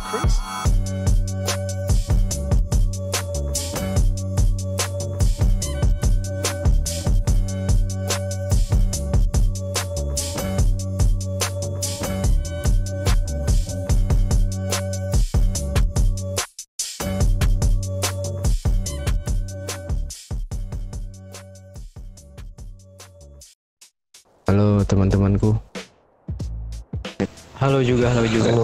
Chris. Halo teman-temanku. Halo juga. Halo juga.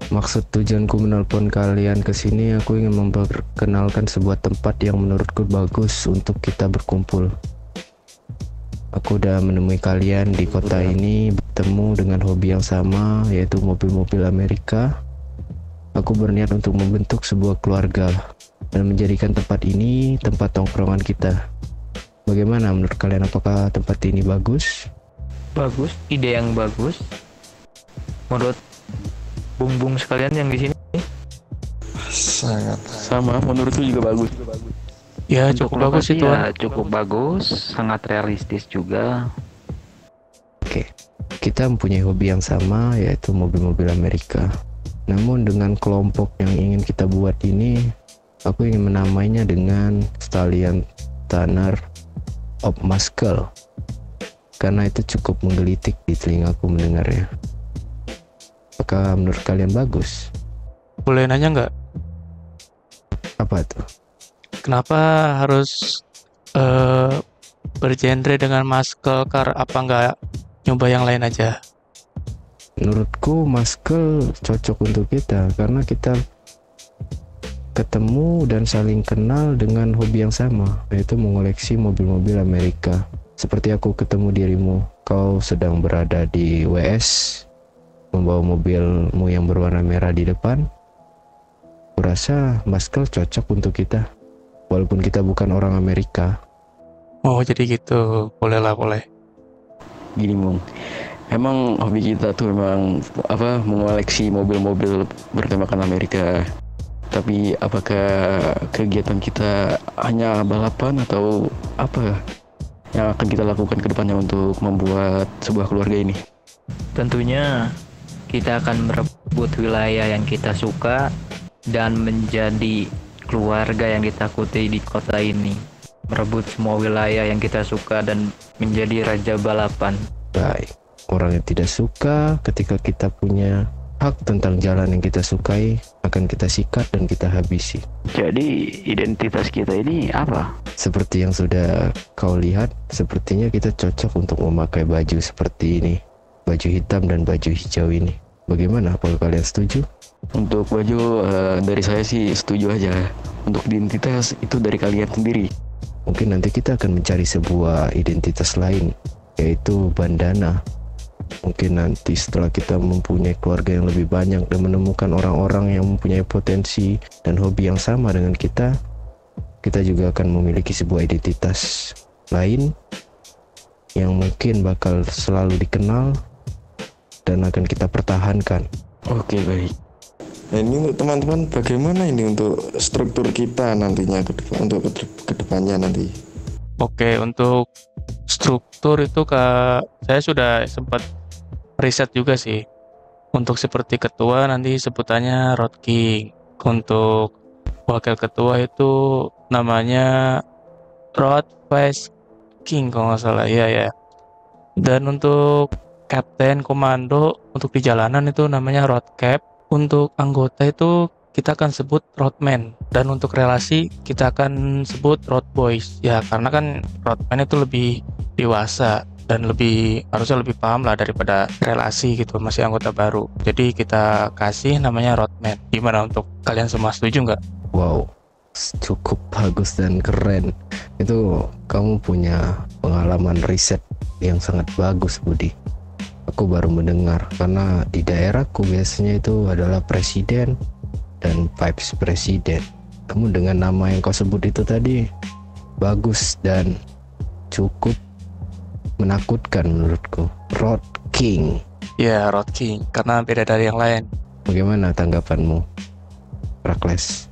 Maksud tujuanku menelpon kalian ke sini, aku ingin memperkenalkan sebuah tempat yang menurutku bagus untuk kita berkumpul. Aku udah menemui kalian di kota ini, bertemu dengan hobi yang sama, yaitu mobil-mobil Amerika. Aku berniat untuk membentuk sebuah keluarga dan menjadikan tempat ini tempat tongkrongan kita. Bagaimana menurut kalian, apakah tempat ini bagus? Bagus, ide yang bagus. Menurut bung-bung sekalian yang di sini, Sangat sama, menurutku juga bagus. Ya untuk cukup bagus lokasi itu. ya cukup bagus, sangat realistis juga. Oke, kita mempunyai hobi yang sama, yaitu mobil-mobil Amerika. Namun dengan kelompok yang ingin kita buat ini, aku ingin menamainya dengan Stallion Tanner of Muscle, karena itu cukup menggelitik di telingaku mendengarnya. Apakah menurut kalian bagus? Boleh nanya nggak? Apa tuh? Kenapa harus bergenre dengan muscle car? Apa nggak nyoba yang lain aja? Menurutku Muscle cocok untuk kita, karena kita ketemu dan saling kenal dengan hobi yang sama, yaitu mengoleksi mobil-mobil Amerika. Seperti aku ketemu dirimu, kau sedang berada di WS, membawa mobilmu yang berwarna merah di depan. Kurasa Muscle cocok untuk kita, walaupun kita bukan orang Amerika. Oh jadi gitu, boleh lah boleh. Gini Mung, emang hobi kita tuh memang mengoleksi mobil-mobil bertemakan Amerika. Tapi apakah kegiatan kita hanya balapan atau apa yang akan kita lakukan ke depannya untuk membuat sebuah keluarga ini? Tentunya kita akan merebut wilayah yang kita suka dan menjadi keluarga yang ditakuti di kota ini. Merebut semua wilayah yang kita suka dan menjadi raja balapan. Baik, orang yang tidak suka ketika kita punya hak tentang jalan yang kita sukai akan kita sikat dan kita habisi. Jadi identitas kita ini apa? Seperti yang sudah kau lihat, sepertinya kita cocok untuk memakai baju seperti ini, baju hitam dan baju hijau ini. Bagaimana, apakah kalian setuju? Untuk baju dari saya sih setuju aja. Untuk identitas itu dari kalian sendiri. Mungkin nanti kita akan mencari sebuah identitas lain, yaitu bandana. Mungkin nanti setelah kita mempunyai keluarga yang lebih banyak dan menemukan orang-orang yang mempunyai potensi dan hobi yang sama dengan kita juga akan memiliki sebuah identitas lain yang mungkin bakal selalu dikenal dan akan kita pertahankan. Oke, baik. Nah ini untuk teman-teman, bagaimana ini untuk struktur kita nantinya untuk kedepannya nanti? Oke, untuk struktur itu saya sudah sempat riset juga sih. Untuk seperti ketua nanti sebutannya Road King. Untuk wakil ketua itu namanya Road Vice King kalau nggak salah, ya. Dan untuk kapten komando untuk di jalanan itu namanya Road Cap. Untuk anggota itu kita akan sebut roadman, dan untuk relasi kita akan sebut road boys ya, karena kan roadman itu lebih dewasa dan harusnya lebih paham lah daripada relasi gitu, masih anggota baru. Jadi kita kasih namanya roadman. Gimana, untuk kalian semua setuju nggak? Wow, cukup bagus dan keren. Itu kamu punya pengalaman riset yang sangat bagus, Budi. Aku baru mendengar, karena di daerahku biasanya itu adalah presiden dan vice presiden. Kamu dengan nama yang kau sebut itu tadi bagus dan cukup menakutkan menurutku. Road King. Ya, Road King, karena beda dari yang lain. Bagaimana tanggapanmu, Rakles?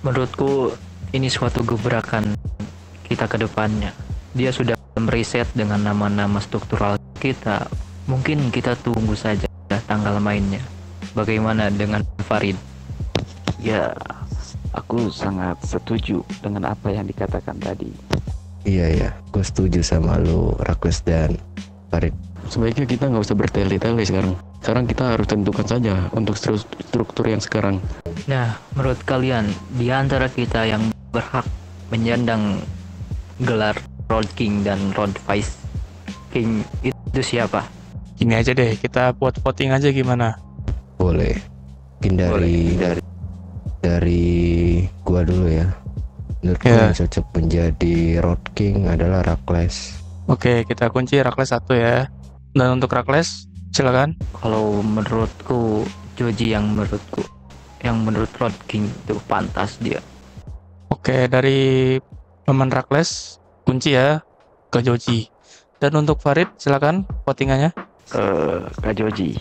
Menurutku ini suatu gebrakan kita ke depannya. Dia sudah meriset dengan nama-nama struktural kita. Mungkin kita tunggu saja tanggal mainnya. Bagaimana dengan Farid? Ya, aku sangat setuju dengan apa yang dikatakan tadi. Iya, gue setuju sama lu, Rakles dan Farid. Sebaiknya kita nggak usah bertele-tele sekarang. Sekarang kita harus tentukan saja untuk struktur yang sekarang. Nah, menurut kalian, di antara kita yang berhak menyandang gelar Road King dan Road Vice King itu siapa? Gini aja deh, kita buat voting aja gimana? Boleh. Mungkin dari gua dulu ya. Menurut gua Ya. yang cocok menjadi Road King adalah Rakles. Oke, kita kunci Rakles 1 ya. Dan untuk Rakles, silakan. Kalau menurutku Joji yang menurut Road King itu pantas dia. Oke, dari Paman Rakles, kunci ya ke Joji. Dan untuk Farid, silakan votingannya. Kak Joji.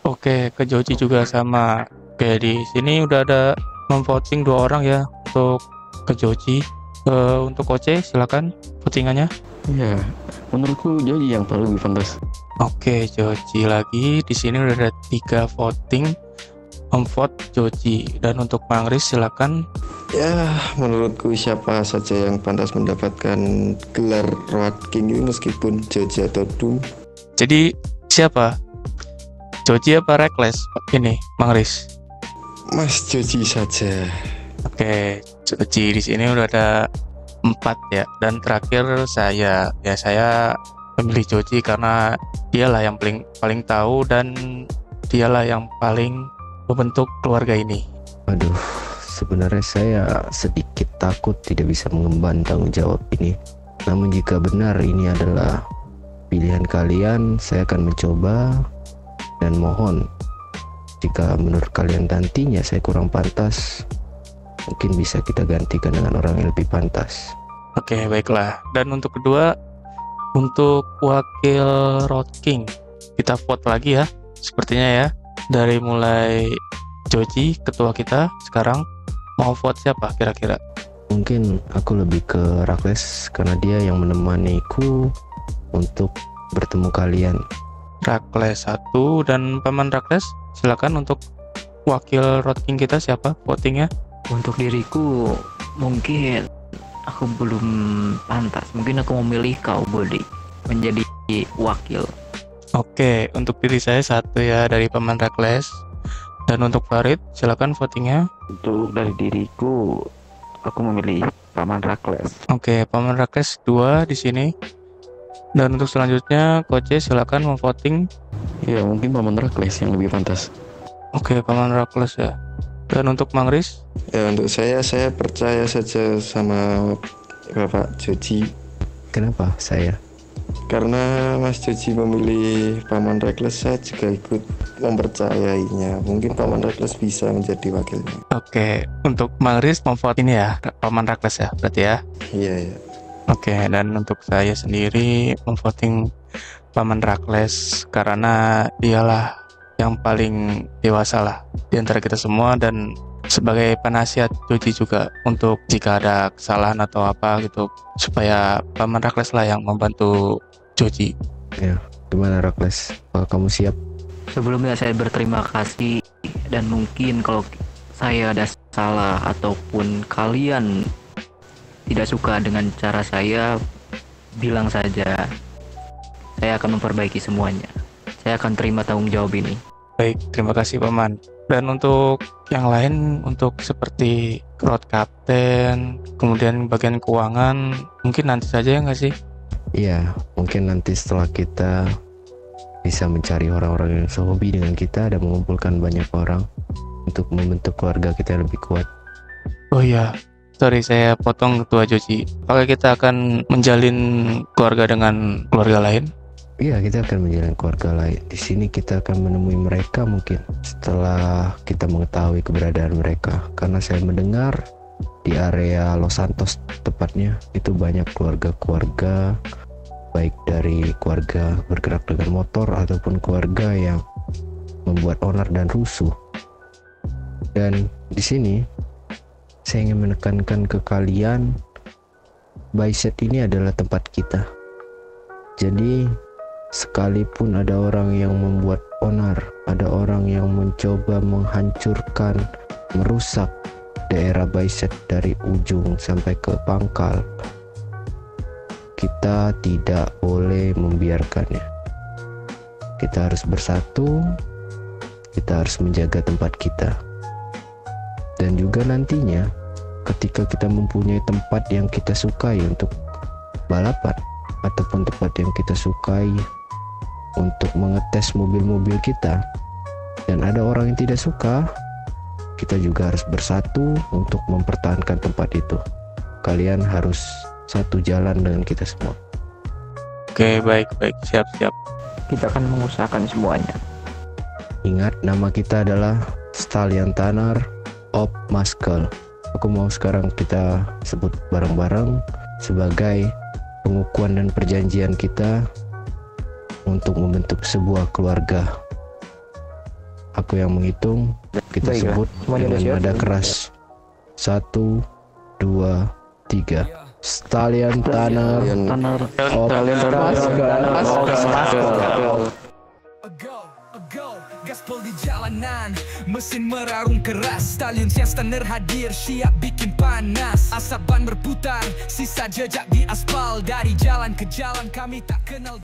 Oke, ke Joji juga sama. Oke, di sini udah ada memvoting 2 orang ya untuk ke Joji. Untuk Oce, silakan votingannya. Ya, menurutku Joji yang paling lebih pantas. Oke, Joji lagi. Di sini udah ada 3 voting memvote Joji. Dan untuk Bang Riz, silakan. Ya, menurutku siapa saja yang pantas mendapatkan gelar Road King ini meskipun Joji atau Doom. Jadi siapa? Joji apa Rakles? Ini, Bang Riz. Mas Joji saja. Oke, Joji di sini udah ada 4 ya. Dan terakhir saya memilih Joji karena dialah yang paling tahu dan dialah yang paling membentuk keluarga ini. Aduh, sebenarnya saya sedikit takut tidak bisa mengemban tanggung jawab ini. Namun jika benar ini adalah pilihan kalian, saya akan mencoba dan mohon jika menurut kalian nantinya saya kurang pantas, mungkin bisa kita gantikan dengan orang yang lebih pantas. Oke, baiklah. Dan untuk kedua, untuk wakil Road King, kita vote lagi ya. Sepertinya ya, dari mulai Joji, ketua kita, sekarang mau vote siapa kira-kira? Mungkin aku lebih ke Rakles karena dia yang menemaniku untuk bertemu kalian. Rakles 1 dan Paman Rakles, silakan untuk wakil Road King kita siapa votingnya? Untuk diriku mungkin aku belum pantas. Mungkin aku memilih kau Bodi menjadi wakil. Oke, untuk diri saya 1 ya dari Paman Rakles. Dan untuk Farid, silakan votingnya. Untuk dari diriku, aku memilih Paman Rakles. Oke, Paman Rakles 2 di sini. Dan untuk selanjutnya, Koce silakan memvoting. Ya, mungkin Paman Rakles yang lebih pantas. Oke, Paman Rakles ya. Dan untuk Mang Riz, Ya, untuk saya percaya saja sama Bapak Joji. Kenapa saya? Karena Mas Joji memilih Paman Rakles, saya juga ikut mempercayainya. Mungkin Paman Rakles bisa menjadi wakilnya. oke, untuk Mang Riz memvote ini ya, Paman Rakles ya, berarti ya. Iya. Oke, dan untuk saya sendiri memvoting Paman Rakles karena dialah yang paling dewasa lah di antara kita semua dan sebagai penasihat Joji juga untuk jika ada kesalahan atau apa gitu supaya Paman Rakles lah yang membantu Joji. Gimana Rakles? Apakah kamu siap? Sebelumnya saya berterima kasih dan mungkin kalau saya ada salah ataupun kalian tidak suka dengan cara saya, bilang saja. Saya akan memperbaiki semuanya. Saya akan terima tanggung jawab ini. Baik, terima kasih Paman. Dan untuk yang lain, untuk seperti road captain, kemudian bagian keuangan, mungkin nanti saja ya nggak sih? Iya, mungkin nanti setelah kita bisa mencari orang-orang yang sehobi dengan kita dan mengumpulkan banyak orang untuk membentuk keluarga kita yang lebih kuat. Oh iya, sorry saya potong Ketua Joji. Apakah kita akan menjalin keluarga dengan keluarga lain? Iya, kita akan menjalin keluarga lain. Di sini kita akan menemui mereka mungkin setelah kita mengetahui keberadaan mereka. Karena saya mendengar di area Los Santos tepatnya itu banyak keluarga-keluarga, baik dari keluarga bergerak dengan motor ataupun keluarga yang membuat onar dan rusuh. Dan di sini saya ingin menekankan ke kalian, Bicep ini adalah tempat kita. Jadi Sekalipun ada orang yang membuat onar, ada orang yang mencoba menghancurkan, merusak daerah Baiset dari ujung sampai ke pangkal, kita tidak boleh membiarkannya. Kita harus bersatu, kita harus menjaga tempat kita. Dan juga nantinya ketika kita mempunyai tempat yang kita sukai untuk balapan, ataupun tempat yang kita sukai untuk mengetes mobil-mobil kita, dan ada orang yang tidak suka, kita juga harus bersatu untuk mempertahankan tempat itu. Kalian harus satu jalan dengan kita semua. Oke, baik, siap. Kita akan mengusahakan semuanya. Ingat, nama kita adalah Stallion Tanner of Muscle. Aku mau sekarang kita sebut bareng-bareng sebagai pengukuhan dan perjanjian kita untuk membentuk sebuah keluarga. Aku yang menghitung, kita Baiklah, sebut semuanya dengan siap? nada keras. 1, 2, 3. Stallion Tanner of Muscle. Gaspol di jalanan, mesin merarung keras, Stallion Tanner hadir, siap bikin panas. Asap ban berputar, sisa jejak di aspal, dari jalan ke jalan kami tak kenal.